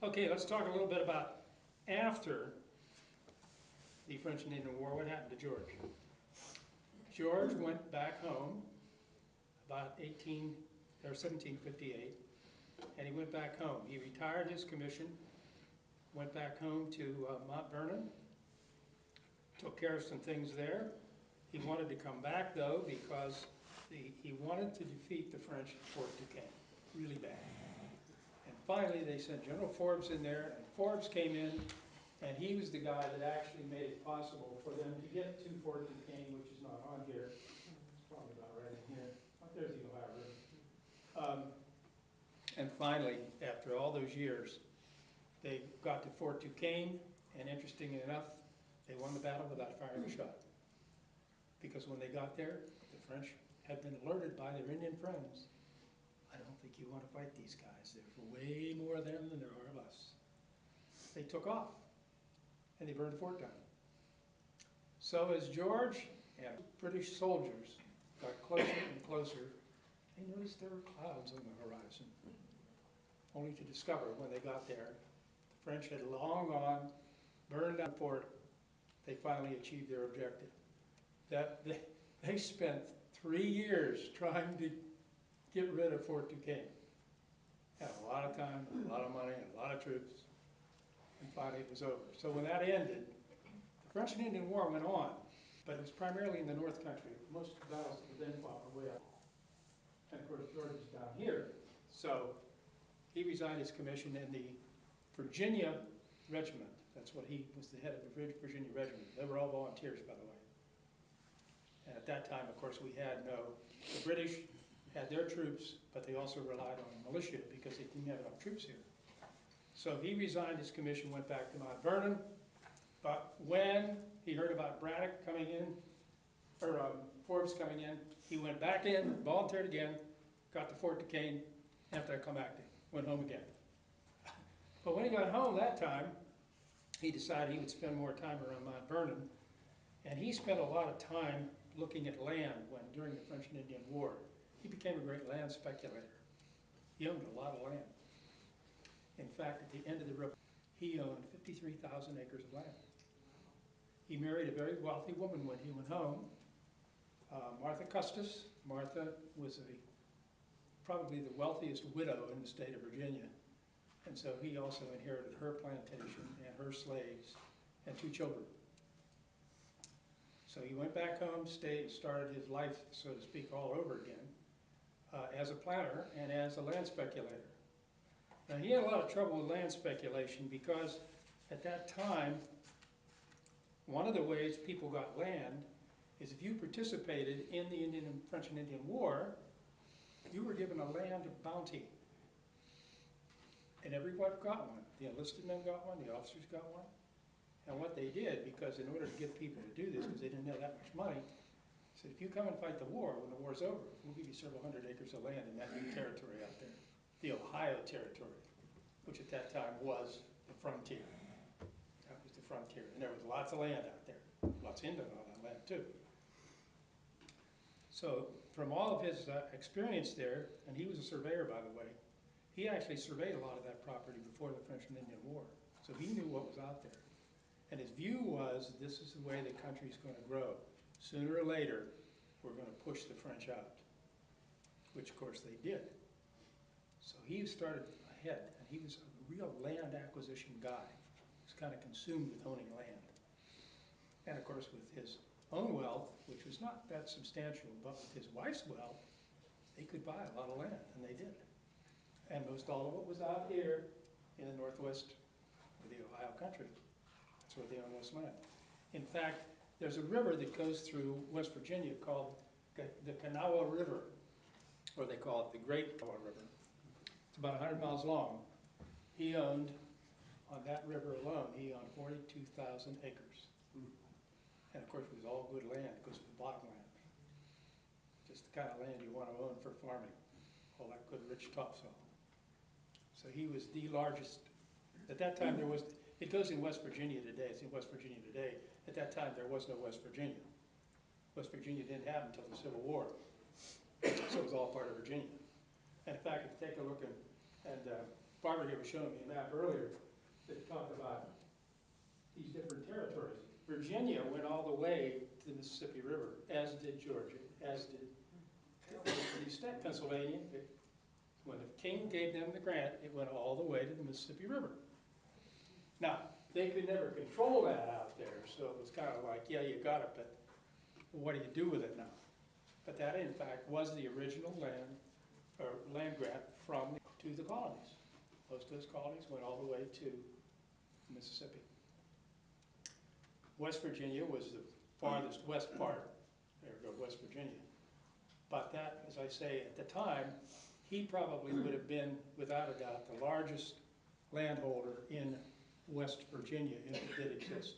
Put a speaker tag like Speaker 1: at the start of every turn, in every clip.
Speaker 1: Okay, let's talk a little bit about after the French and Indian War. What happened to George? George went back home about 1758, and he went back home. He retired his commission, went back home to Mount Vernon, took care of some things there. He wanted to come back, though, because he wanted to defeat the French at Fort Duquesne, really bad. And finally, they sent General Forbes in there, and Forbes came in, and he was the guy that actually made it possible for them to get to Fort Duquesne, which is not on here. It's probably about right in here. There's the Ohio River. And finally, after all those years, they got to Fort Duquesne, and interestingly enough, they won the battle without firing a shot. Because when they got there, the French had been alerted by their Indian friends. I don't think you want to fight these guys. There's way more of them than there are of us. They took off, and they burned the fort down. So as George and British soldiers got closer and closer, they noticed there were clouds on the horizon, only to discover when they got there, the French had long gone, burned down the fort. They finally achieved their objective. They spent 3 years trying to get rid of Fort Duquesne. Had a lot of time, a lot of money, and a lot of troops, and finally it was over. So when that ended, the French and Indian War went on, but it was primarily in the North Country. Most of the battles were then fought were way up. And of course, George is down here. So he resigned his commission in the Virginia Regiment. That's what he was the head of the Virginia Regiment. They were all volunteers, by the way. And at that time, of course, the British had their troops, but they also relied on militia because they didn't have enough troops here. So he resigned his commission, went back to Mount Vernon, but when he heard about Braddock coming in, or Forbes coming in, he went back in, volunteered again, got to Fort Duquesne, after I come back, went home again. But when he got home that time, he decided he would spend more time around Mount Vernon, and he spent a lot of time looking at land during the French and Indian War. He became a great land speculator. He owned a lot of land. In fact, at the end of the river, he owned 53,000 acres of land. He married a very wealthy woman when he went home, Martha Custis. Martha was probably the wealthiest widow in the state of Virginia. And so he also inherited her plantation and her slaves and 2 children. So he went back home, started his life, so to speak, all over again as a planter and as a land speculator. Now he had a lot of trouble with land speculation because at that time, one of the ways people got land is if you participated in the French and Indian War, you were given a land bounty. And everyone got one. The enlisted men got one, the officers got one. And what they did, because in order to get people to do this, because they didn't have that much money, said, if you come and fight the war, when the war's over, we'll give you several hundred acres of land in that new territory out there, the Ohio Territory, which at that time was the frontier. That was the frontier. And there was lots of land out there, lots of Indian on that land too. So from all of his experience there, and he was a surveyor, by the way, he actually surveyed a lot of that property before the French and Indian War. So he knew what was out there. And his view was, this is the way the country's going to grow. Sooner or later, we're going to push the French out, which of course they did. So he started ahead, and he was a real land acquisition guy. He was kind of consumed with owning land. And of course with his own wealth, which was not that substantial, but with his wife's wealth, they could buy a lot of land, and they did. And most all of it was out here in the Northwest of the Ohio country. That's where they own most land. In fact, there's a river that goes through West Virginia called the Kanawha River, or they call it the Great Kanawha River. It's about 100 miles long. He owned, on that river alone, he owned 42,000 acres. And of course, it was all good land because it was bottomland. Just the kind of land you want to own for farming. All that good, rich topsoil. So he was the largest. At that time, there was, it goes in West Virginia today. It's in West Virginia today. At that time, there was no West Virginia. West Virginia didn't have until the Civil War. So it was all part of Virginia. And in fact, if you take a look and Barbara here was showing me a map earlier that talked about these different territories. Virginia went all the way to the Mississippi River, as did Georgia, as did the state Pennsylvania. When the king gave them the grant, it went all the way to the Mississippi River. Now, they could never control that out there, so it was kind of like, yeah, you got it, but what do you do with it now? But that, in fact, was the original land, or land grant to the colonies. Most of those colonies went all the way to Mississippi. West Virginia was the farthest west part, there we go, West Virginia. But that, as I say, at the time, he probably would have been, without a doubt, the largest landholder in West Virginia, if it did exist.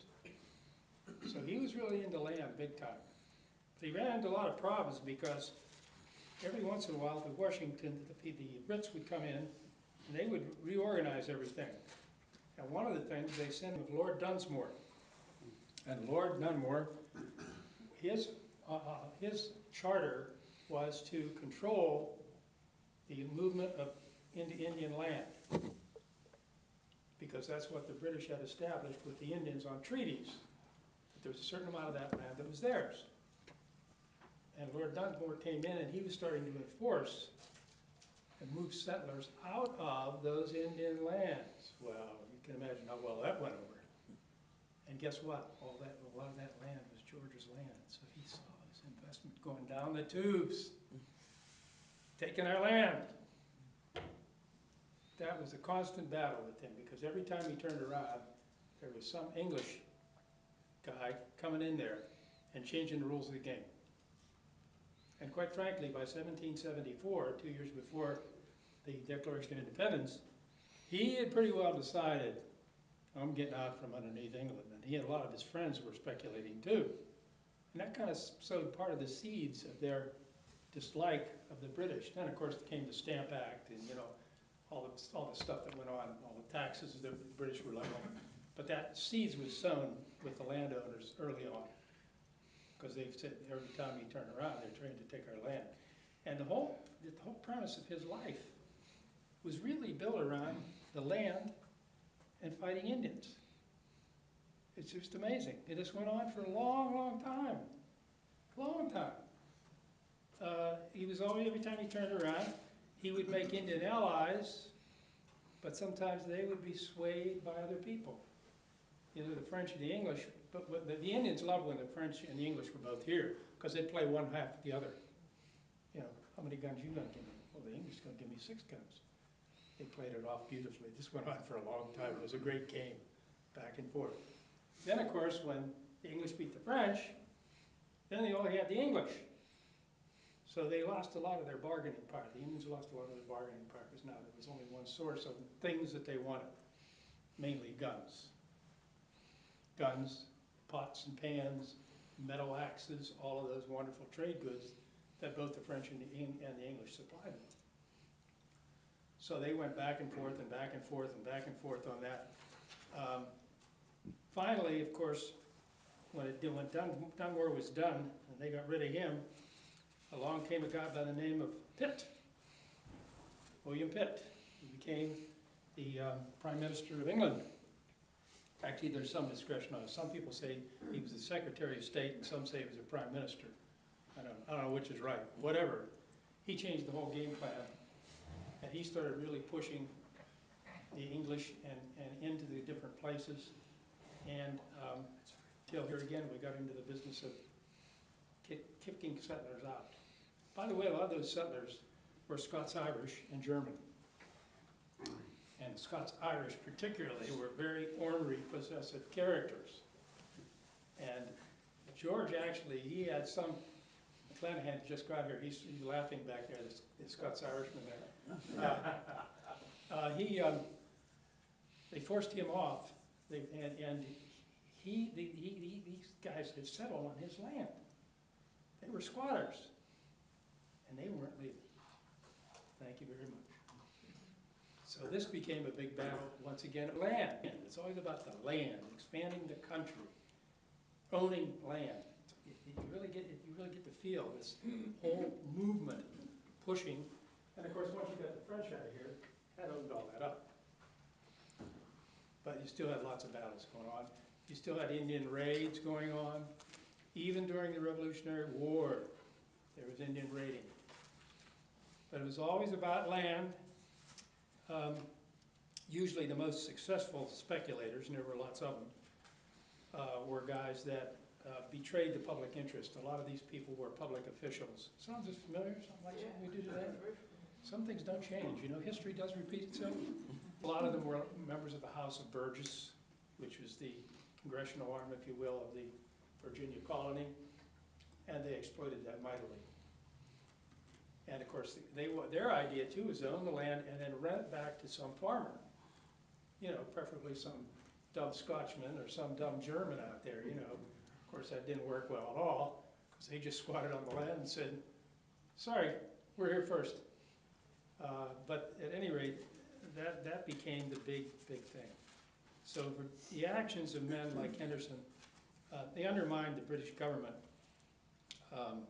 Speaker 1: So he was really into land big time. But he ran into a lot of problems because every once in a while, the Washington, the Brits would come in and they would reorganize everything. And one of the things they sent was Lord Dunsmore. And Lord Dunmore, his charter was to control the movement into Indian land, because that's what the British had established with the Indians on treaties. That there was a certain amount of that land that was theirs. And Lord Dunsmore came in and he was starting to enforce and move settlers out of those Indian lands. Well, you can imagine how well that went over. And guess what? A lot of that land was George's land. So he saw his investment going down the tubes, taking our land. That was a constant battle with him, because every time he turned around, there was some English guy coming in there and changing the rules of the game. And quite frankly, by 1774, 2 years before the Declaration of Independence, he had pretty well decided, I'm getting out from underneath England. And he had a lot of his friends who were speculating too. And that kind of sowed part of the seeds of their dislike of the British. Then of course came the Stamp Act and all the stuff that went on, all the taxes that the British were levying. But that seeds was sown with the landowners early on, because they said every time you turn around, they're trying to take our land. And the whole premise of his life was really built around the land and fighting Indians. It's just amazing. It just went on for a long, long time. Long time. He was always, every time he turned around, he would make Indian allies, but sometimes they would be swayed by other people. Either the French or the English, but the Indians loved when the French and the English were both here, because they'd play one half of the other. How many guns you gonna give me? Well, the English gonna give me 6 guns. They played it off beautifully. This went on for a long time. It was a great game, back and forth. Then, of course, when the English beat the French, then they only had the English. So they lost a lot of their bargaining power. The Indians lost a lot of their bargaining power, because now there was only one source of things that they wanted, mainly guns. Guns, pots and pans, metal axes, all of those wonderful trade goods that both the French and the English supplied them. So they went back and forth and back and forth and back and forth on that. Finally, of course, when Dunmore was done and they got rid of him, along came a guy by the name of Pitt, William Pitt, who became the Prime Minister of England. Actually, there's some discretion on it. Some people say he was the Secretary of State, and some say he was the Prime Minister. I don't know which is right. Whatever. He changed the whole game plan, and he started really pushing the English and into the different places. And till here again, we got into the business of kicking settlers out. By the way, a lot of those settlers were Scots-Irish and German. And Scots-Irish particularly were very ornery, possessive characters. And George actually, he had some, McElhinny just got here, he's laughing back there, the Scots-Irishman there. They forced him off, these guys had settled on his land. They were squatters, and they weren't leaving. Thank you very much. So this became a big battle, once again, of land. It's always about the land, expanding the country, owning land. You really get to feel this whole movement pushing. And of course, once you got the French out of here, that opened all that up. but you still had lots of battles going on. You still had Indian raids going on. Even during the Revolutionary War, there was Indian raiding. But it was always about land. Usually the most successful speculators, and there were lots of them, were guys that betrayed the public interest. A lot of these people were public officials. Sounds just familiar, something like something we do today? Some things don't change, you know, history does repeat itself. A lot of them were members of the House of Burgess, which was the congressional arm, if you will, of the Virginia colony, and they exploited that mightily. And of course, their idea too was to own the land and then rent it back to some farmer. You know, preferably some dumb Scotchman or some dumb German out there, you know. Of course, that didn't work well at all, because they just squatted on the land and said, sorry, we're here first. But at any rate, that became the big thing. So for the actions of men like Henderson, they undermined the British government. In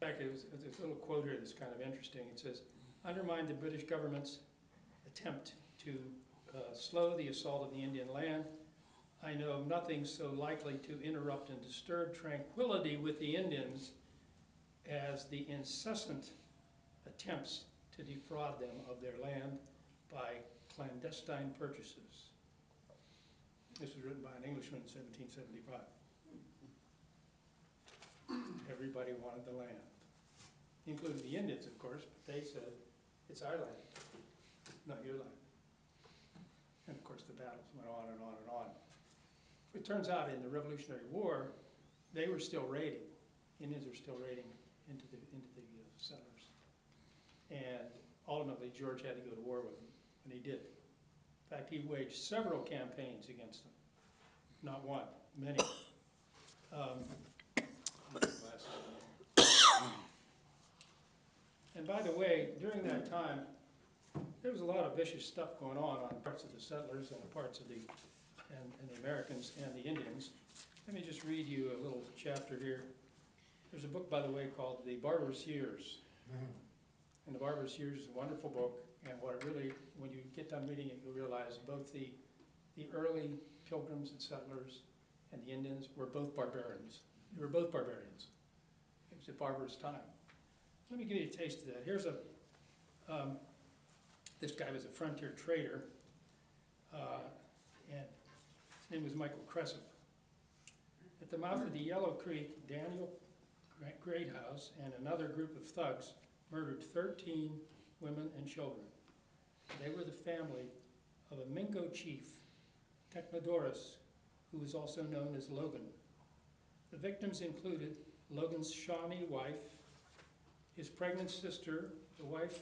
Speaker 1: fact, there's a little quote here that's kind of interesting. It says, undermined the British government's attempt to slow the assault of the Indian land. I know of nothing so likely to interrupt and disturb tranquility with the Indians as the incessant attempts to defraud them of their land by clandestine purchases. This was written by an Englishman in 1775. Everybody wanted the land, including the Indians, of course, but they said, it's our land, not your land. And of course, the battles went on and on and on. It turns out in the Revolutionary War, they were still raiding. Indians were still raiding into the settlers. And ultimately, George had to go to war with them, and he did. In fact, he waged several campaigns against them. Not one, many. And by the way, during that time, there was a lot of vicious stuff going on parts of the settlers and parts of the Americans and the Indians. Let me just read you a little chapter here. There's a book, by the way, called The Barbarian Years. And The Barbarian Years is a wonderful book, and what it really, when you get done reading it, you'll realize both the early pilgrims and settlers and the Indians were both barbarians. They were both barbarians. It was a barbarous time. Let me give you a taste of that. Here's this guy was a frontier trader, and his name was Michael Cressup. At the mouth of the Yellow Creek, Daniel Greathouse and another group of thugs murdered 13 women and children. They were the family of a Mingo chief, Technodorus, who was also known as Logan. The victims included Logan's Shawnee wife, his pregnant sister, the wife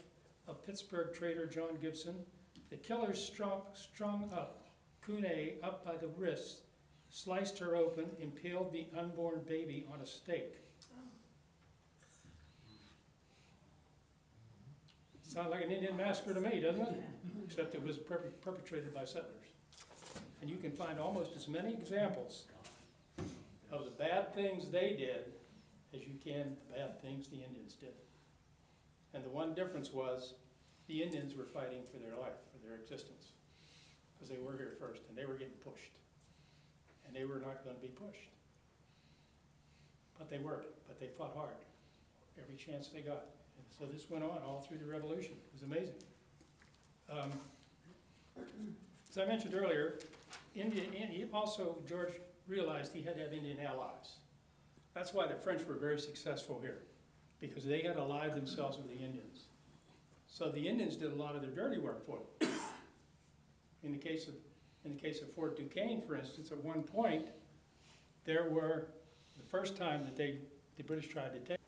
Speaker 1: of Pittsburgh trader John Gibson. The killers strung up Kune up by the wrists, sliced her open, impaled the unborn baby on a stake. Sounds like an Indian massacre to me, doesn't it? Except it was perpetrated by settlers. And you can find almost as many examples of the bad things they did as you can the bad things the Indians did. And the one difference was the Indians were fighting for their life, for their existence, because they were here first, and they were getting pushed. And they were not going to be pushed. But they were, but they fought hard, every chance they got. And so this went on all through the Revolution. It was amazing. As I mentioned earlier, George realized he had to have Indian allies. That's why the French were very successful here, because they had allied themselves with the Indians. So the Indians did a lot of their dirty work for them. In the case of Fort Duquesne, for instance, at one point, there were, the first time that the British tried to take,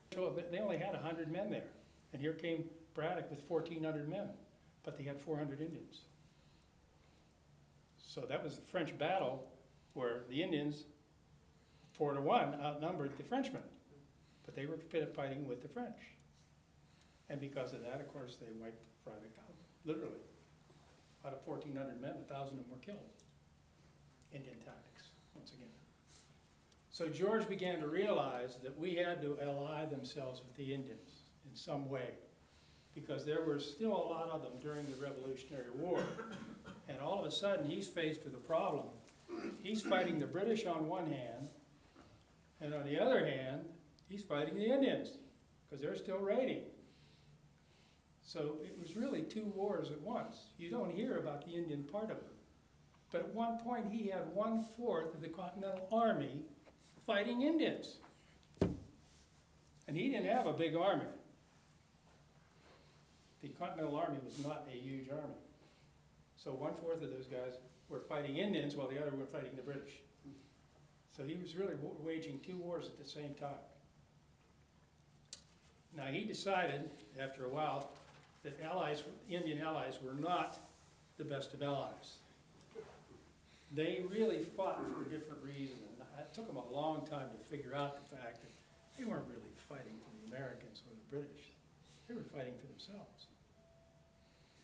Speaker 1: they only had 100 men there. And here came Braddock with 1,400 men, but they had 400 Indians. So that was the French battle where the Indians, 4-1, outnumbered the Frenchmen. But they were fighting with the French. And because of that, of course, they wiped Braddock out, literally. Out of 1,400 men, 1,000 of them were killed. Indian tactics, once again. So George began to realize that we had to ally themselves with the Indians in some way, because there were still a lot of them during the Revolutionary War, And all of a sudden, he's faced with a problem. He's fighting the British on one hand, and on the other hand, he's fighting the Indians, because they're still raiding. So it was really two wars at once. You don't hear about the Indian part of it. But at one point, he had 1/4 of the Continental Army fighting Indians. And he didn't have a big army. The Continental Army was not a huge army. So 1/4 of those guys were fighting Indians while the other were fighting the British. So he was really waging two wars at the same time. Now he decided, after a while, that Indian allies were not the best of allies. They really fought for different reasons. It took them a long time to figure out the fact that they weren't really fighting for the Americans or the British. They were fighting for themselves.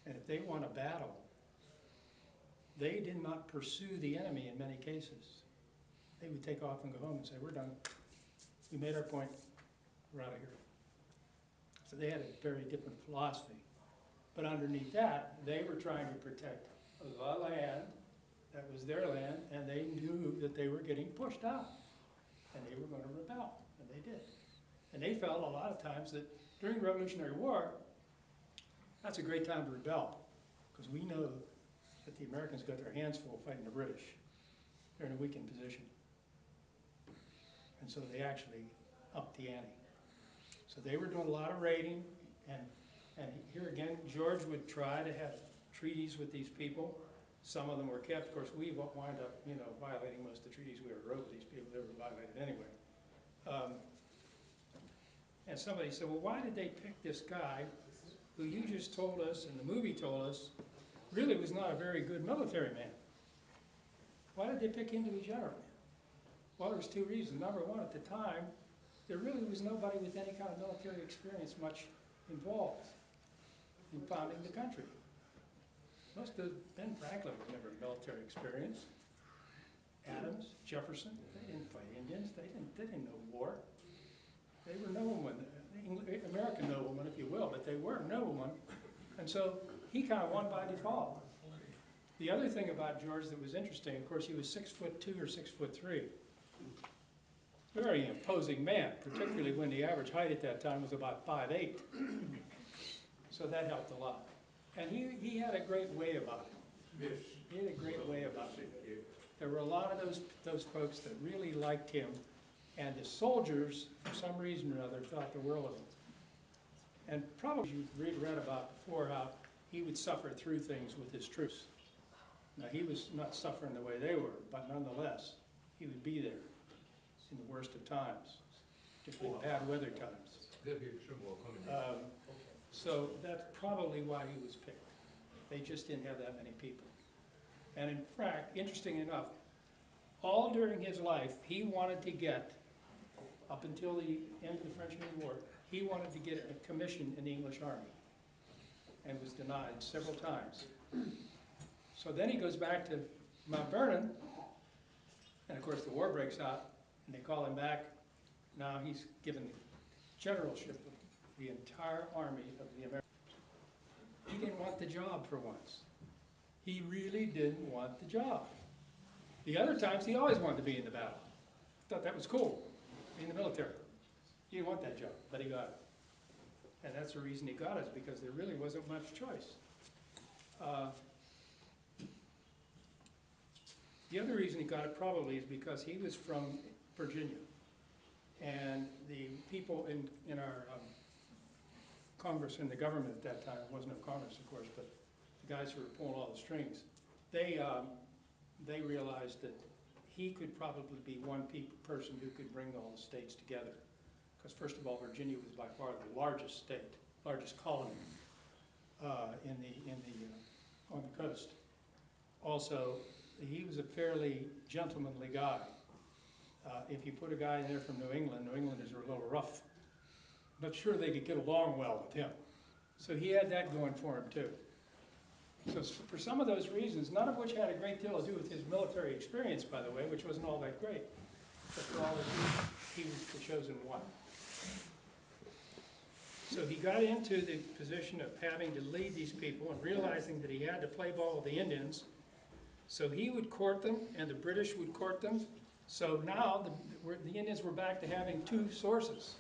Speaker 1: And if they won a battle, they did not pursue the enemy in many cases. They would take off and go home and say, we're done. We made our point. We're out of here. So they had a very different philosophy. But underneath that, they were trying to protect the land that was their land, and they knew that they were getting pushed out. And they were going to rebel, and they did. And they felt a lot of times that during the Revolutionary War, that's a great time to rebel, because we know that the Americans got their hands full fighting the British. They're in a weakened position. And so they actually upped the ante. So they were doing a lot of raiding, and here again, George would try to have treaties with these people. Some of them were kept. Of course, we wind up, violating most of the treaties we ever wrote with these people. They were violated anyway. And somebody said, well, why did they pick this guy who you just told us, and the movie told us, really was not a very good military man? Why did they pick him to be general? Well, there was two reasons. Number one, at the time, there really was nobody with any kind of military experience much involved in founding the country. Most of Ben Franklin was never military experience. Adams, Jefferson, they didn't fight Indians. They didn't know war. They were noblemen, American noblemen, if you will, but they were noblemen. And so he kind of won by default. The other thing about George that was interesting, of course, he was 6'2" or 6'3". Very imposing man, particularly when the average height at that time was about 5'8". So that helped a lot. And he had a great way about it. He had a great way about it. There were a lot of those folks that really liked him, and the soldiers, for some reason or other, thought the world of him. And probably you've read about before how he would suffer through things with his troops. Now, he was not suffering the way they were, but nonetheless, he would be there in the worst of times, particularly bad weather times. So that's probably why he was picked. They just didn't have that many people. And in fact, interesting enough, all during his life, he wanted to get, up until the end of the French-Indian War, he wanted to get a commission in the English Army, and was denied several times. So then he goes back to Mount Vernon, and of course the war breaks out, and they call him back. Now he's given the generalship of the entire army of the Americans. He didn't want the job for once. He really didn't want the job. The other times he always wanted to be in the battle. Thought that was cool, be in the military. He didn't want that job, but he got it. And that's the reason he got it, is because there really wasn't much choice. The other reason he got it probably is because he was from Virginia. And the people in our Congress and the government at that time, there was no Congress of course, but the guys who were pulling all the strings, they realized that he could probably be one person who could bring all the states together. Because first of all, Virginia was by far the largest state, largest colony on the coast. Also, he was a fairly gentlemanly guy. If you put a guy in there from New Englanders are a little rough. I'm not sure they could get along well with him. So he had that going for him too. So for some of those reasons, none of which had a great deal to do with his military experience, by the way, which wasn't all that great, but for all that he was the chosen one. So he got into the position of having to lead these people and realizing that he had to play ball with the Indians. So he would court them, and the British would court them. So now the Indians were back to having two sources.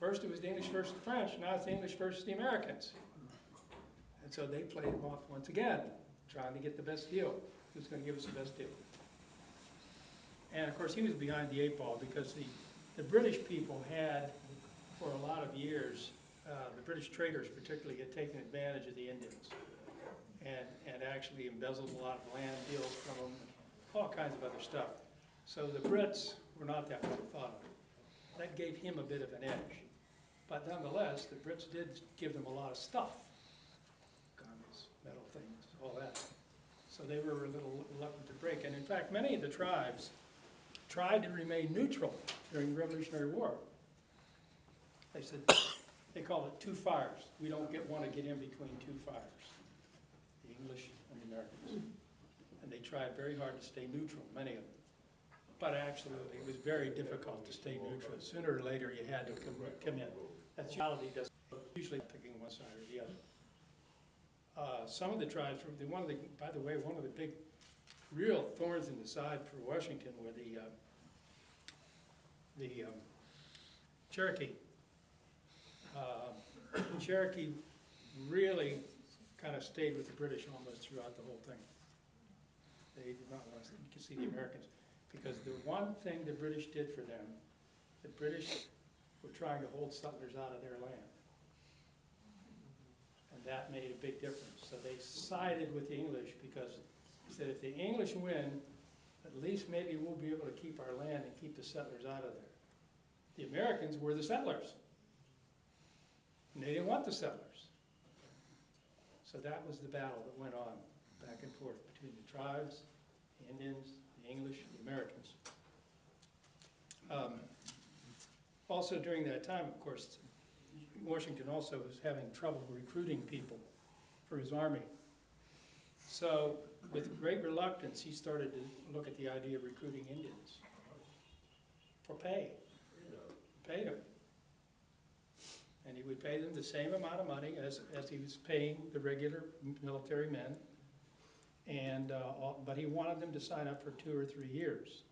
Speaker 1: First it was the English versus the French, now it's the English versus the Americans. And so they played him off once again, trying to get the best deal. Who's going to give us the best deal? And of course he was behind the eight ball because the British people had, for a lot of years, the British traders particularly had taken advantage of the Indians and actually embezzled a lot of land deals from them, all kinds of other stuff. So the Brits were not that well thought of. That gave him a bit of an edge. But nonetheless, the Brits did give them a lot of stuff. Guns, metal things, all that. So they were a little reluctant to break. And in fact, many of the tribes tried to remain neutral during the Revolutionary War. They said, they called it two fires. We don't want to get in between two fires, the English and the Americans. And they tried very hard to stay neutral, many of them. But absolutely, it was very difficult to stay neutral. Sooner or later, you had to come in. That's usually picking one side or the other. Some of the tribes, by the way, one of the big real thorns in the side for Washington were the Cherokee. Cherokee really kind of stayed with the British almost throughout the whole thing. They did not want to see the Americans. Because the one thing the British did for them, the British were trying to hold settlers out of their land. And that made a big difference. So they sided with the English because they said if the English win, at least maybe we'll be able to keep our land and keep the settlers out of there. The Americans were the settlers. And they didn't want the settlers. So that was the battle that went on back and forth between the tribes, the Indians, the English, the Americans. Also during that time, of course, Washington also was having trouble recruiting people for his army. So with great reluctance, he started to look at the idea of recruiting Indians for pay. Paid them. And he would pay them the same amount of money as he was paying the regular military men. And but he wanted them to sign up for 2 or 3 years.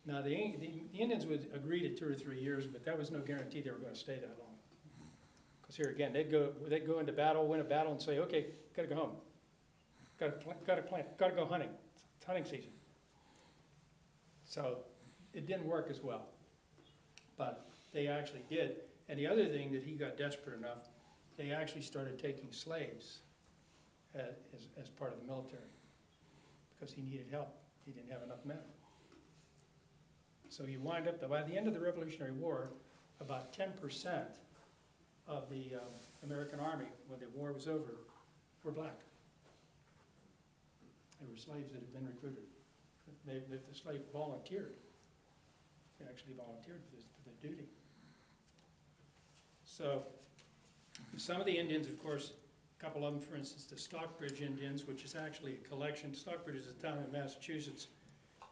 Speaker 1: Now the Indians would agree to 2 or 3 years, but that was no guarantee they were going to stay that long. Because here again, they'd go into battle, win a battle, and say, "Okay, gotta go home. Gotta plant. Gotta go hunting. It's hunting season." So it didn't work as well, but they actually did. And the other thing that he got desperate enough, they actually started taking slaves as part of the military because he needed help. He didn't have enough men. So he wound up, by the end of the Revolutionary War, about 10% of the American army, when the war was over, were black. They were slaves that had been recruited. The slave volunteered. They actually volunteered for the duty. So some of the Indians, of course, a couple of them, for instance, the Stockbridge Indians, which is actually a collection. Stockbridge is a town in Massachusetts,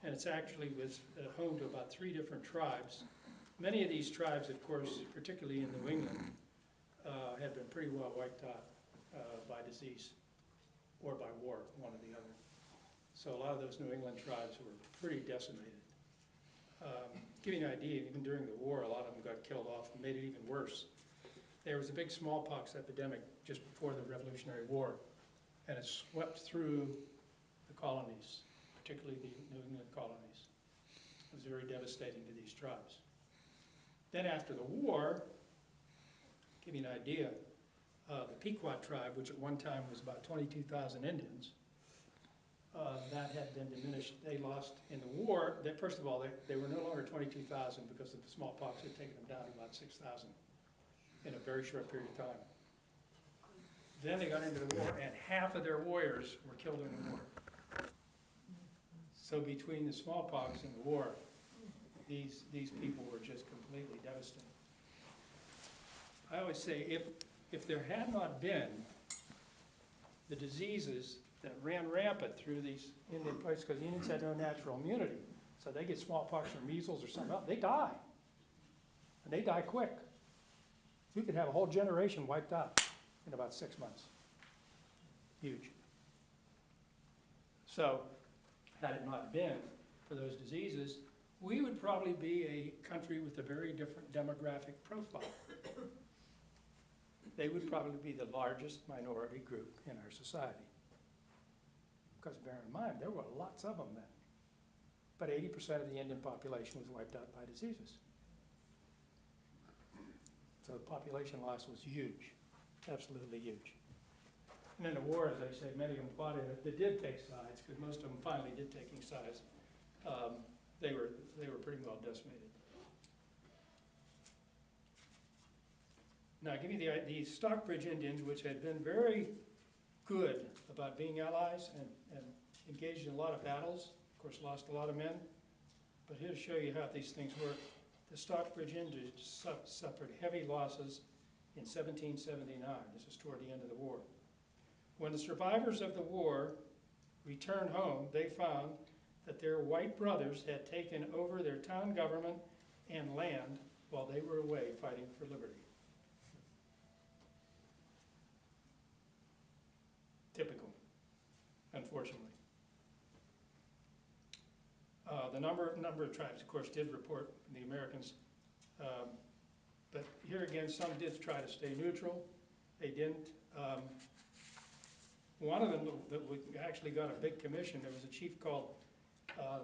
Speaker 1: and it's actually was home to about 3 different tribes. Many of these tribes, of course, particularly in New England, had been pretty well wiped out by disease or by war, one or the other. So a lot of those New England tribes were pretty decimated. Give you an idea, even during the war, a lot of them got killed off and made it even worse. There was a big smallpox epidemic just before the Revolutionary War, and it swept through the colonies, particularly the New England colonies. It was very devastating to these tribes. Then after the war, to give you an idea, the Pequot tribe, which at one time was about 22,000 Indians, that had been diminished. They lost in the war. First of all, they were no longer 22,000 because of the smallpox had taken them down to about 6,000 in a very short period of time. Then they got into the war, and half of their warriors were killed in the war. So between the smallpox and the war, these people were just completely devastated. I always say, if there had not been the diseases that ran rampant through these Indian places, because the Indians had no natural immunity, so they get smallpox or measles or something else, they die. And they die quick. You could have a whole generation wiped out in about 6 months. Huge. So, had it not been for those diseases, we would probably be a country with a very different demographic profile. They would probably be the largest minority group in our society. Because bear in mind, there were lots of them then. But 80% of the Indian population was wiped out by diseases. So the population loss was huge, absolutely huge. And in the war, as I say, many of them fought in it. They did take sides, because most of them finally did taking sides. They were pretty well decimated. Now, give me the Stockbridge Indians, which had been very good about being allies and engaged in a lot of battles. Of course, lost a lot of men. But here to show you how these things work. The Stockbridge Indians suffered heavy losses in 1779. This is toward the end of the war. When the survivors of the war returned home, they found that their white brothers had taken over their town government and land while they were away fighting for liberty. Typical, unfortunately. The number of tribes, of course, did report the Americans, but here again, some did try to stay neutral. They didn't. One of them that actually got a big commission, there was a chief called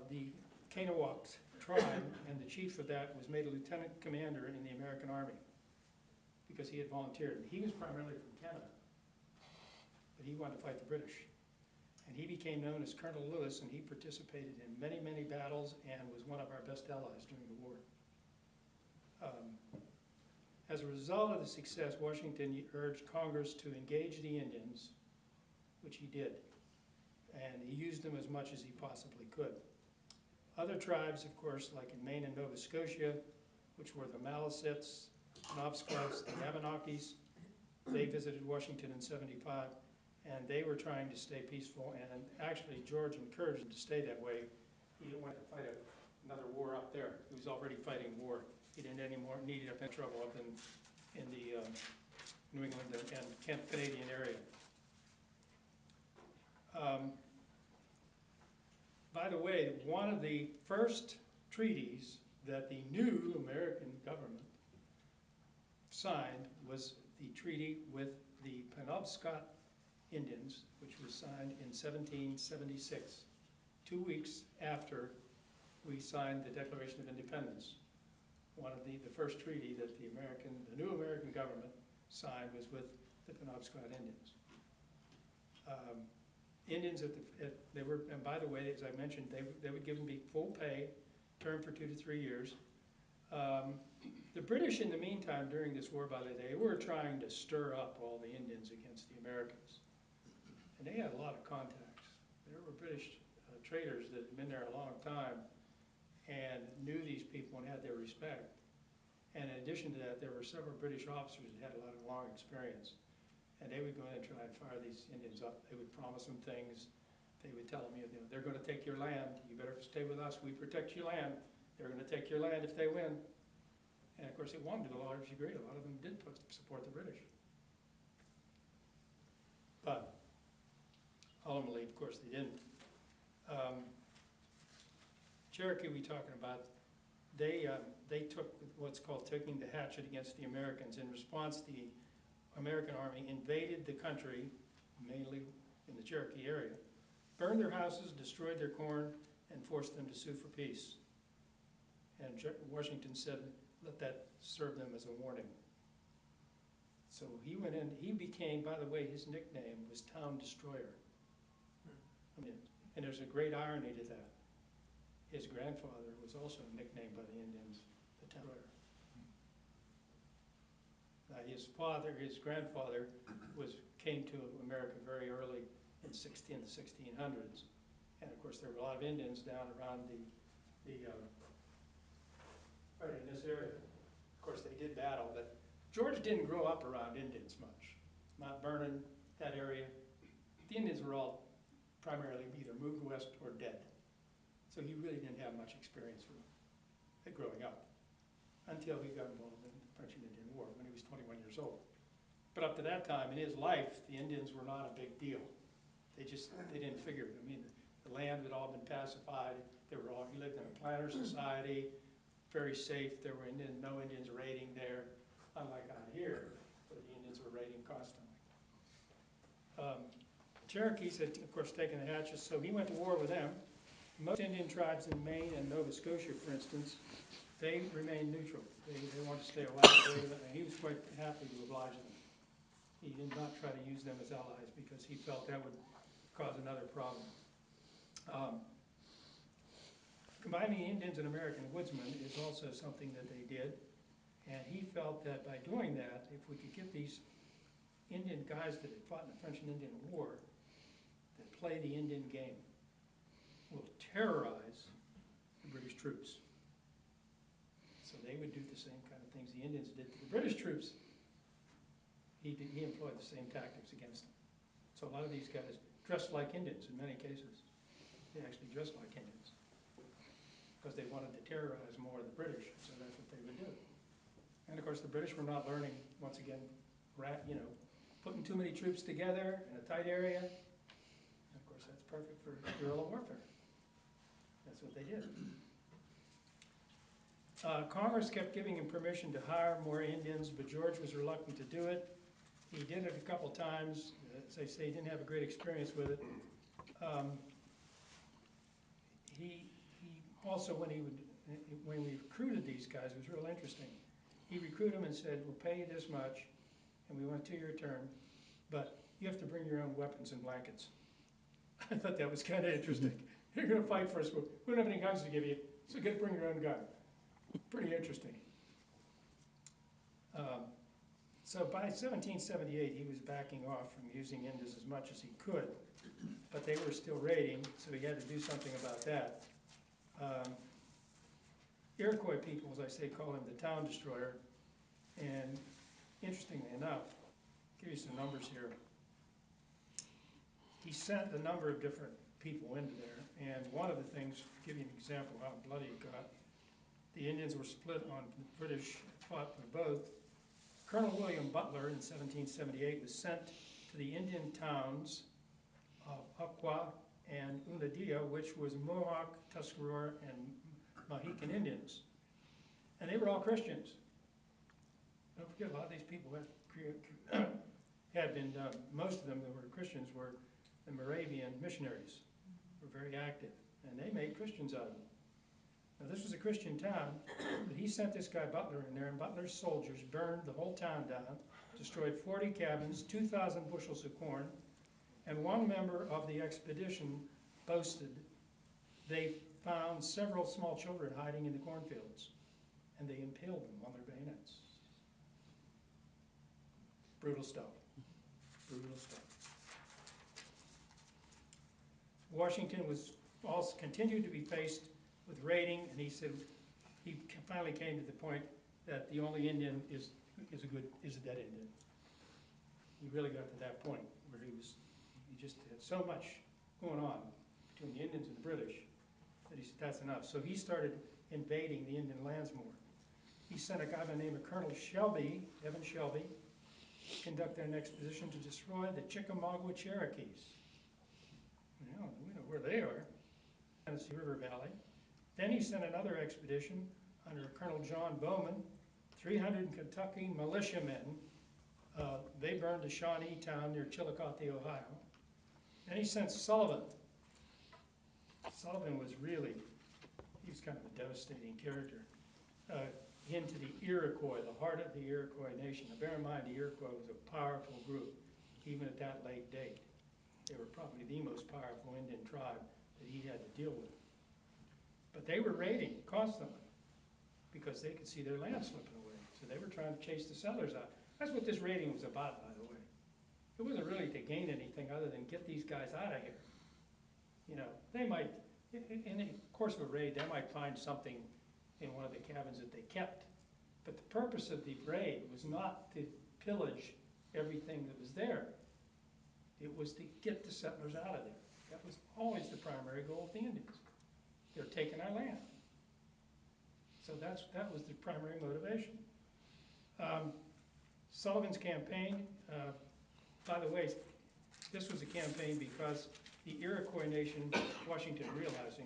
Speaker 1: the Kanawha tribe, and the chief of that was made a lieutenant commander in the American Army because he had volunteered. He was primarily from Canada, but he wanted to fight the British. And he became known as Colonel Lewis, and he participated in many, many battles and was one of our best allies during the war. As a result of the success, Washington urged Congress to engage the Indians, which he did. And he used them as much as he possibly could. Other tribes, of course, like in Maine and Nova Scotia, which were the Malisets, Penobscots, the Abenakis, they visited Washington in '75. And they were trying to stay peaceful, and actually George encouraged them to stay that way. He didn't want to fight another war up there. He was already fighting war. He didn't anymore need up in trouble up in the New England and Canadian area. By the way, one of the first treaties that the new American government signed was the treaty with the Penobscot Indians, which was signed in 1776, 2 weeks after we signed the Declaration of Independence. One of the first treaty that the new American government signed was with the Penobscot Indians. Indians they were, and by the way, as I mentioned, they would give them full pay, term for 2 to 3 years. The British, in the meantime, during this war, by the way, were trying to stir up all the Indians against the Americans. And they had a lot of contacts. There were British traders that had been there a long time and knew these people and had their respect. And in addition to that, there were several British officers that had a lot of long experience. And they would go in and try and fire these Indians up. They would promise them things. They would tell them, they're going to take your land. You better stay with us. We protect your land. They're going to take your land if they win. And of course, they won to a large degree. A lot of them did support the British. But ultimately, of course, they didn't. Cherokee we talking about, they took what's called taking the hatchet against the Americans. In response, the American Army invaded the country, mainly in the Cherokee area, burned their houses, destroyed their corn, and forced them to sue for peace. And Washington said, let that serve them as a warning. So he went in, he became, by the way, his nickname was Town Destroyer. And there's a great irony to that. His grandfather was also nicknamed by the Indians, the Town Destroyer. His grandfather came to America very early in the 1600s. And of course, there were a lot of Indians down around right in this area. Of course, they did battle, but George didn't grow up around Indians much. Mount Vernon, that area, the Indians were all primarily either moved west or dead. So he really didn't have much experience with it growing up until he got involved in French and Indian War when he was 21 years old. But up to that time in his life, the Indians were not a big deal. They didn't figure. I mean, the land had all been pacified. He lived in a planter society, very safe. There were no Indians raiding there, unlike out here, where the Indians were raiding constantly. Cherokees had, of course, taken the hatches, so he went to war with them. Most Indian tribes in Maine and Nova Scotia, for instance, they remained neutral. They wanted to stay away, and he was quite happy to oblige them. He did not try to use them as allies because he felt that would cause another problem. Combining Indians and American woodsmen is also something that they did, and he felt that by doing that, if we could get these Indian guys that had fought in the French and Indian War that play the Indian game, will terrorize the British troops. So they would do the same kind of things the Indians did to the British troops. He employed the same tactics against them. So a lot of these guys dressed like Indians in many cases. They actually dressed like Indians because they wanted to terrorize more of the British, so that's what they would do. And of course the British were not learning, once again, putting too many troops together in a tight area. And of course that's perfect for guerrilla warfare. That's what they did. Congress kept giving him permission to hire more Indians, but George was reluctant to do it. He did it a couple times. As I say, he didn't have a great experience with it. He also, when we recruited these guys, it was real interesting. He recruited them and said, we'll pay you this much, and we want a 2-year term, but you have to bring your own weapons and blankets. I thought that was kind of interesting. You're going to fight for us, but we don't have any guns to give you, so you got to bring your own gun. Pretty interesting. So by 1778, he was backing off from using Indians as much as he could, but they were still raiding, so he had to do something about that. Iroquois people, as I say, call him the town destroyer, and interestingly enough, I'll give you some numbers here. He sent a number of different people into there, and one of the things, to give you an example of how bloody it got, the Indians were split on the British, fought for both. Colonel William Butler in 1778 was sent to the Indian towns of Aqua and Unadilla, which was Mohawk, Tuscarora, and Mohican Indians. And they were all Christians. Don't forget, a lot of these people had been, most of them that were Christians were the Moravian missionaries, were very active, and they made Christians out of them. Now this was a Christian town, but he sent this guy Butler in there, and Butler's soldiers burned the whole town down, destroyed 40 cabins, 2,000 bushels of corn, and one member of the expedition boasted they found several small children hiding in the cornfields, and they impaled them on their bayonets. Brutal stuff. Brutal stuff. Washington was also continued to be faced with raiding, and he said he finally came to the point that the only Indian is a dead Indian. He really got to that point where he just had so much going on between the Indians and the British that he said that's enough. So he started invading the Indian lands more. He sent a guy by the name of Colonel Shelby, Evan Shelby, conduct an expedition to destroy the Chickamauga Cherokees. We know where they are, Tennessee River Valley. Then he sent another expedition under Colonel John Bowman, 300 Kentucky militiamen. They burned a Shawnee town near Chillicothe, Ohio. Then he sent Sullivan. Sullivan was he was kind of a devastating character, into the Iroquois, the heart of the Iroquois nation. Now bear in mind, the Iroquois was a powerful group, even at that late date. They were probably the most powerful Indian tribe that he had to deal with. But they were raiding constantly because they could see their land slipping away. So they were trying to chase the settlers out. That's what this raiding was about, by the way. It wasn't really to gain anything other than get these guys out of here. You know, they might, in the course of a raid, they might find something in one of the cabins that they kept. But the purpose of the raid was not to pillage everything that was there. It was to get the settlers out of there. That was always the primary goal of the Indians. They're taking our land. So that was the primary motivation. Sullivan's campaign, by the way, this was a campaign because the Iroquois nation, Washington realizing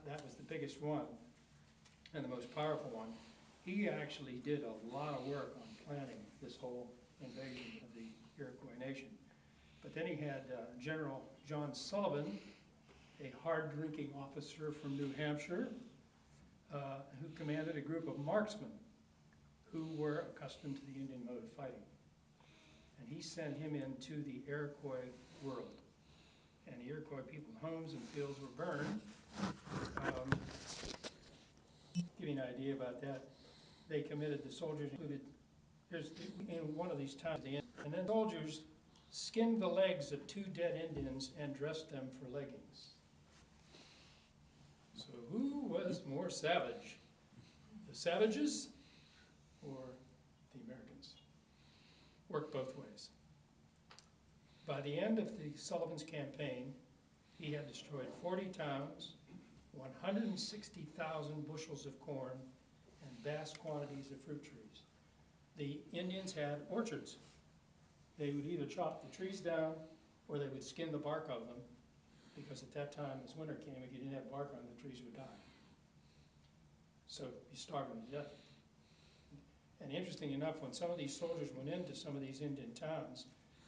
Speaker 1: that was the biggest one and the most powerful one, he actually did a lot of work on planning this whole invasion of the Iroquois nation. But then he had General John Sullivan, a hard-drinking officer from New Hampshire, who commanded a group of marksmen who were accustomed to the Indian mode of fighting. And he sent him into the Iroquois world. And the Iroquois people's homes and fields were burned. Give you an idea about that. They committed, the soldiers included, in one of these towns, and then soldiers skinned the legs of 2 dead Indians and dressed them for leggings. So who was more savage? The savages or the Americans? Worked both ways. By the end of the Sullivan's campaign, he had destroyed 40 towns, 160,000 bushels of corn, and vast quantities of fruit trees. The Indians had orchards. They would either chop the trees down or they would skin the bark of them, because at that time, as winter came, if you didn't have bark on them, the trees would die. So you starve them to death. And interesting enough, when some of these soldiers went into some of these Indian towns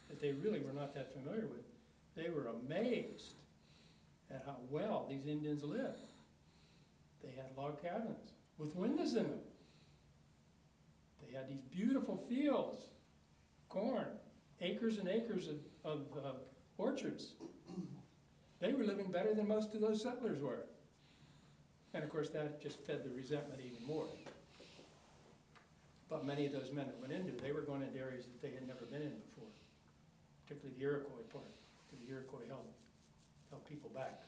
Speaker 1: that they really were not that familiar with, they were amazed at how well these Indians lived. They had log cabins with windows in them. They had these beautiful fields, corn, acres and acres of orchards. They were living better than most of those settlers were. And of course that just fed the resentment even more. But many of those men that went into, they were going into areas that they had never been in before, particularly the Iroquois part, because the Iroquois held people back.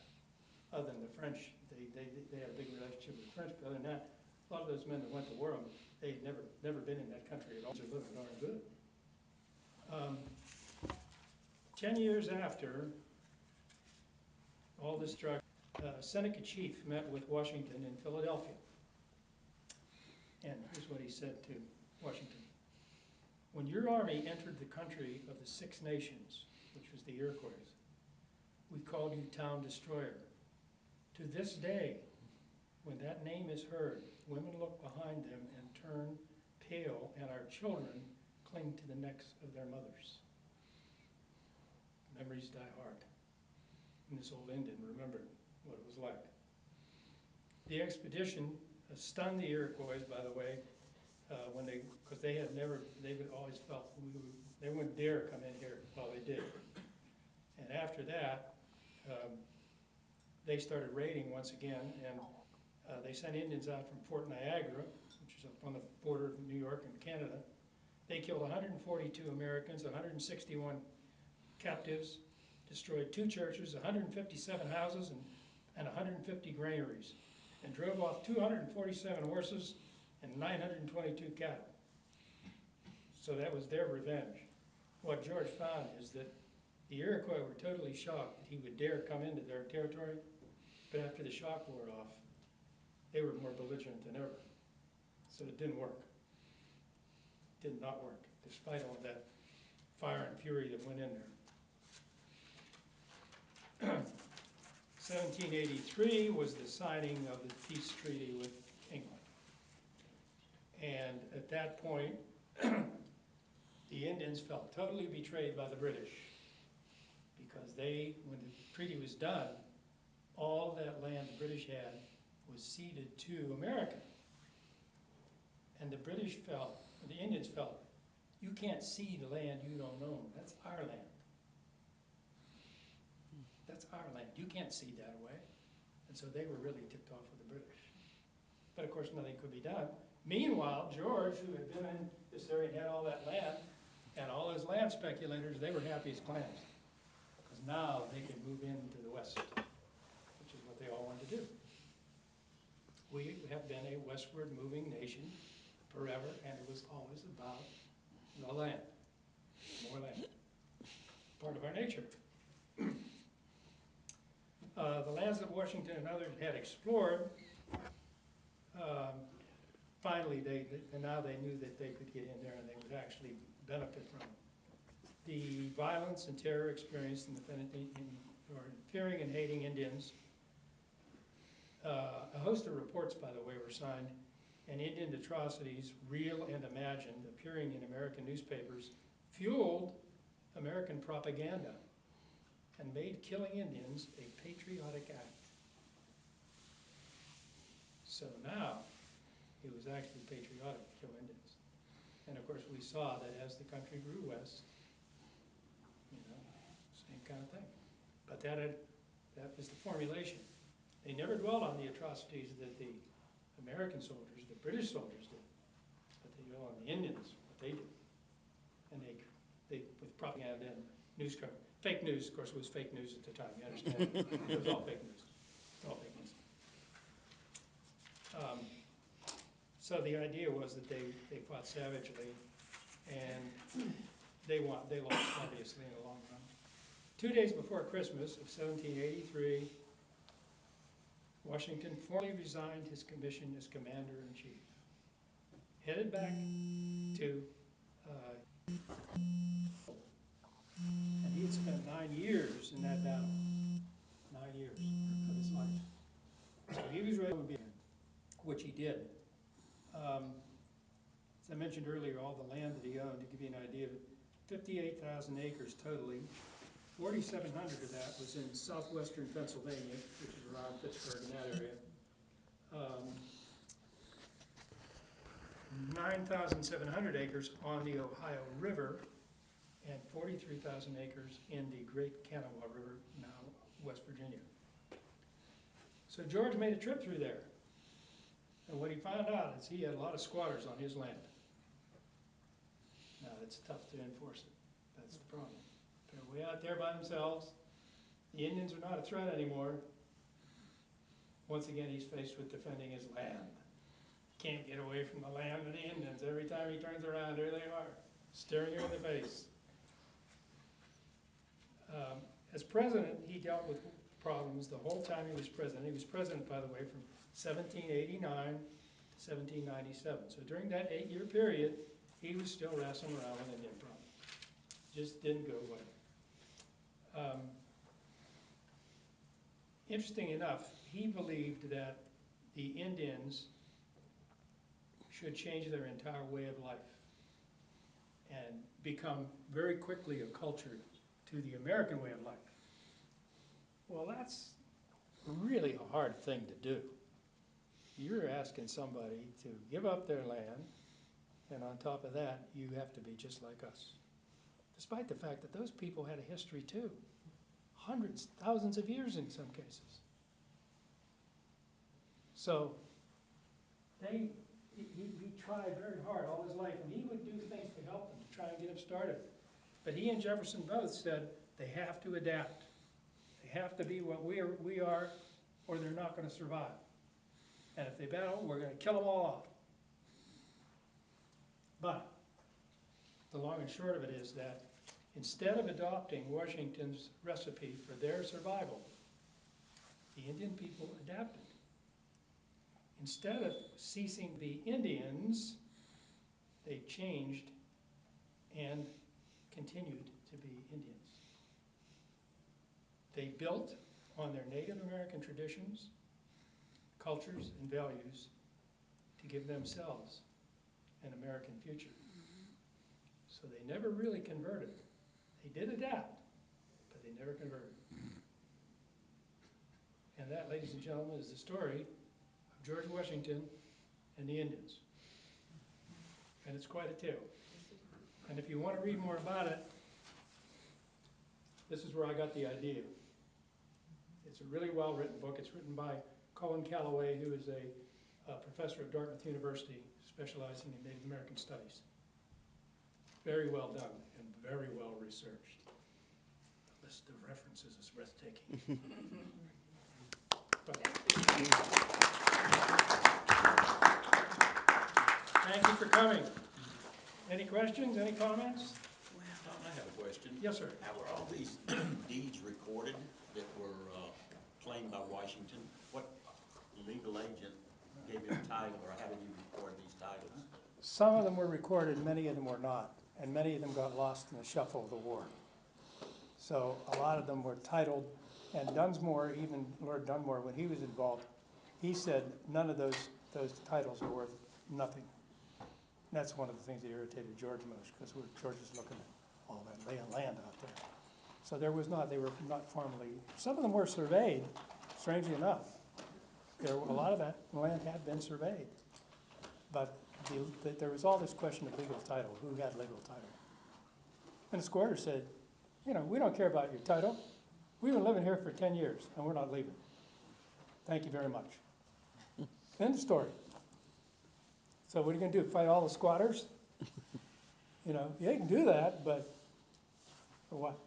Speaker 1: Other than the French, they had a big relationship with the French, but other than that, a lot of those men that went to war, they had never been in that country at all. They're living darn good. 10 years after all this struggle, Seneca Chief met with Washington in Philadelphia. And here's what he said to Washington. When your army entered the country of the 6 nations, which was the Iroquois, we called you town destroyer. To this day, when that name is heard, women look behind them and turn pale, and our children cling to the necks of their mothers. Memories die hard. And this old Indian remembered what it was like. The expedition stunned the Iroquois, by the way, because they would always felt they wouldn't dare come in here while they did. And after that, they started raiding once again, and they sent Indians out from Fort Niagara, which is up on the border of New York and Canada. They killed 142 Americans, 161 captives, destroyed 2 churches, 157 houses, and 150 granaries, and drove off 247 horses and 922 cattle. So that was their revenge. What George found is that the Iroquois were totally shocked that he would dare come into their territory, but after the shock wore off, they were more belligerent than ever. So it didn't work. It did not work, despite all that fire and fury that went in there. 1783 was the signing of the peace treaty with England. And at that point, the Indians felt totally betrayed by the British, because when the treaty was done, all that land the British had was ceded to America. And the Indians felt, you can't cede land you don't own. That's our land. That's our land. You can't cede that away. And so they were really ticked off with the British. But of course, nothing could be done. Meanwhile, George, who had been in this area and had all that land, and all those land speculators, they were happy as clams. Because now they could move into the West, which is what they all wanted to do. We have been a westward moving nation forever, and it was always about the land, more land, part of our nature. The lands that Washington and others had explored finally, now they knew that they could get in there and they would actually benefit from it. The violence and terror experienced in fearing and hating Indians. A host of reports, by the way, were signed, and Indian atrocities, real and imagined, appearing in American newspapers, fueled American propaganda and made killing Indians a patriotic act. So now, it was actually patriotic to kill Indians. And of course, we saw that as the country grew west, you know, same kind of thing. But that was the formulation. They never dwelled on the atrocities that the American soldiers, the British soldiers did, but they dwelled on the Indians, what they did. And they with propaganda and news coverage. Fake news, of course, was fake news at the time, you understand? It was all fake news. All fake news. So the idea was that they fought savagely, and they lost, obviously, in the long run. 2 days before Christmas of 1783, Washington formally resigned his commission as commander-in-chief, headed back to, and he had spent 9 years in that battle, 9 years of his life. So he was ready to be in, which he did. As I mentioned earlier, all the land that he owned, to give you an idea of it, 58,000 acres totally. 4,700 of that was in southwestern Pennsylvania, which is around Pittsburgh in that area. 9,700 acres on the Ohio River, and 43,000 acres in the Great Kanawha River, now West Virginia. So George made a trip through there. And what he found out is he had a lot of squatters on his land. Now, it's tough to enforce it. That's the problem. They're way out there by themselves. The Indians are not a threat anymore. Once again, he's faced with defending his land. Can't get away from the land of the Indians. Every time he turns around, there they are, staring him in the face. As president, he dealt with problems the whole time he was president. He was president, by the way, from 1789 to 1797. So during that 8-year period, he was still wrestling around with Indian problems. Just didn't go away. Interesting enough, he believed that the Indians should change their entire way of life and become very quickly acculturated to the American way of life. Well, that's really a hard thing to do. You're asking somebody to give up their land, and on top of that, you have to be just like us. Despite the fact that those people had a history too. Hundreds, thousands of years in some cases. So, he tried very hard all his life, and he would do things to help them, to try and get them started. But he and Jefferson both said they have to adapt. They have to be what we are, or they're not going to survive. And if they battle, we're going to kill them all off. But the long and short of it is that instead of adopting Washington's recipe for their survival, the Indian people adapted. Instead of ceasing to be Indians, they changed and continued to be Indians. They built on their Native American traditions, cultures, and values to give themselves an American future. So they never really converted. They did adapt, but they never converted. And that, ladies and gentlemen, is the story of George Washington and the Indians. And it's quite a tale. And if you want to read more about it, this is where I got the idea. It's a really well-written book. It's written by Colin Calloway, who is a professor at Dartmouth University, specializing in Native American studies. Very well done and very well researched. The list of references is breathtaking. Thank you for coming. Any questions, any comments?
Speaker 2: Tom, I have a question.
Speaker 1: Yes, sir.
Speaker 2: How were all these deeds recorded that were Washington, what legal agent gave him title, or how did you record these titles?
Speaker 1: Some of them were recorded, many of them were not, and many of them got lost in the shuffle of the war. So a lot of them were titled, and Dunsmore, even Lord Dunmore, when he was involved, he said none of those titles were worth nothing. And that's one of the things that irritated George most, because George is looking at all that land out there. So they were not formally, some of them were surveyed, strangely enough. A lot of that land had been surveyed. But there was all this question of legal title, who had legal title. And the squatter said, you know, we don't care about your title. We've been living here for 10 years, and we're not leaving. Thank you very much. End of story. So what are you going to do, fight all the squatters? You know, you can do that, but for what?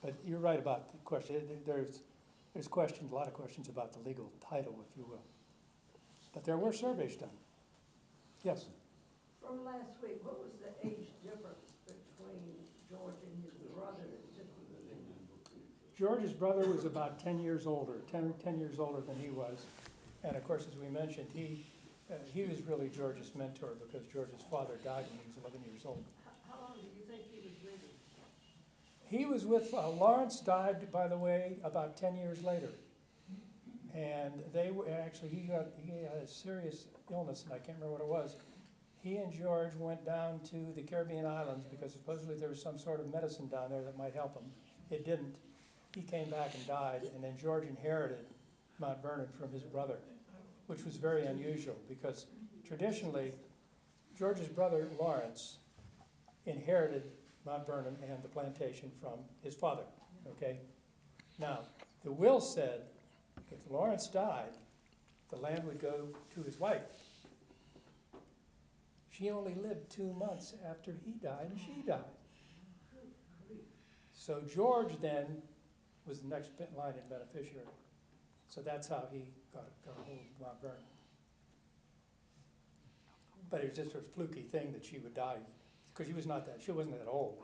Speaker 1: But you're right about the question. There's questions, a lot of questions about the legal title, if you will. But there were surveys done. Yes?
Speaker 3: From last week, what was the age difference between George and his brother?
Speaker 1: George's brother was about 10 years older, 10 years older than he was. And of course, as we mentioned, he was really George's mentor because George's father died when he was 11 years old.
Speaker 3: How long do you think he was with him?
Speaker 1: He was with, Lawrence died, by the way, about 10 years later. And they were, actually, he had a serious illness, and I can't remember what it was. He and George went down to the Caribbean islands because supposedly there was some sort of medicine down there that might help him. It didn't. He came back and died, and then George inherited Mount Vernon from his brother, which was very unusual because traditionally, George's brother, Lawrence, inherited Mount Vernon and the plantation from his father, okay? Now, the will said if Lawrence died, the land would go to his wife. She only lived 2 months after he died, and she died. So George then was the next line in beneficiary. So that's how he got a hold of Mount Vernon. But it was just a fluky thing that she would die, because she wasn't that old.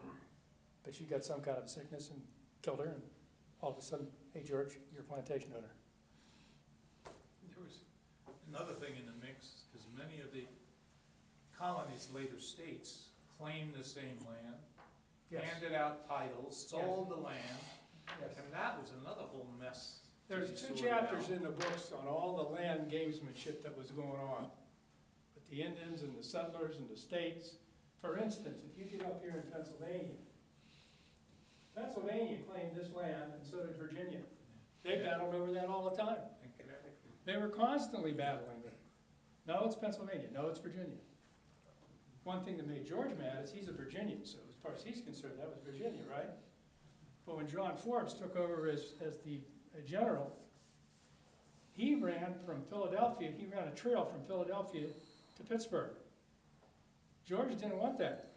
Speaker 1: But she got some kind of sickness and killed her, and all of a sudden, hey George, you're a plantation owner.
Speaker 4: There was another thing in the mix, because many of the colonies, later states, claimed the same land,
Speaker 1: Yes.
Speaker 4: handed out titles, sold the land,
Speaker 1: Yes.
Speaker 4: and that was another whole mess. to
Speaker 1: There's
Speaker 4: be
Speaker 1: 2
Speaker 4: sorted
Speaker 1: chapters
Speaker 4: out.
Speaker 1: in the books on all the land gamesmanship that was going on with the Indians and the settlers and the states. For instance, if you get up here in Pennsylvania claimed this land, and so did Virginia. They battled over that all the time.
Speaker 4: And Connecticut.
Speaker 1: They were constantly battling it. No, it's Pennsylvania. No, it's Virginia. One thing that made George mad is he's a Virginian, so as far as he's concerned, that was Virginia, right? But when John Forbes took over as the general, he ran from Philadelphia, he ran a trail from Philadelphia to Pittsburgh. George didn't want that.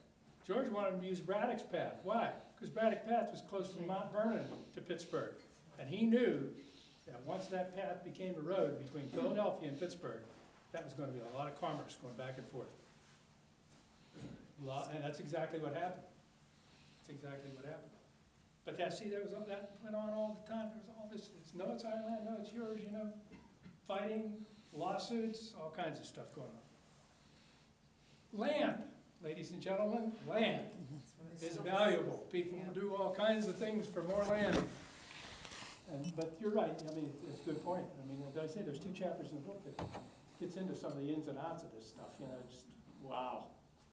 Speaker 1: George wanted him to use Braddock's path. Why? Because Braddock Path was close to Mount Vernon to Pittsburgh. And he knew that once that path became a road between Philadelphia and Pittsburgh, that was going to be a lot of commerce going back and forth. And that's exactly what happened. That's exactly what happened. But that went on all the time. There was all this, no, it's our land, no, it's yours, you know. Fighting, lawsuits, all kinds of stuff going on. Land, ladies and gentlemen, land is valuable. People will do all kinds of things for more land. But you're right, I mean, it's a good point. I mean, as I say, there's 2 chapters in the book that gets into some of the ins and outs of this stuff, you know, just, wow.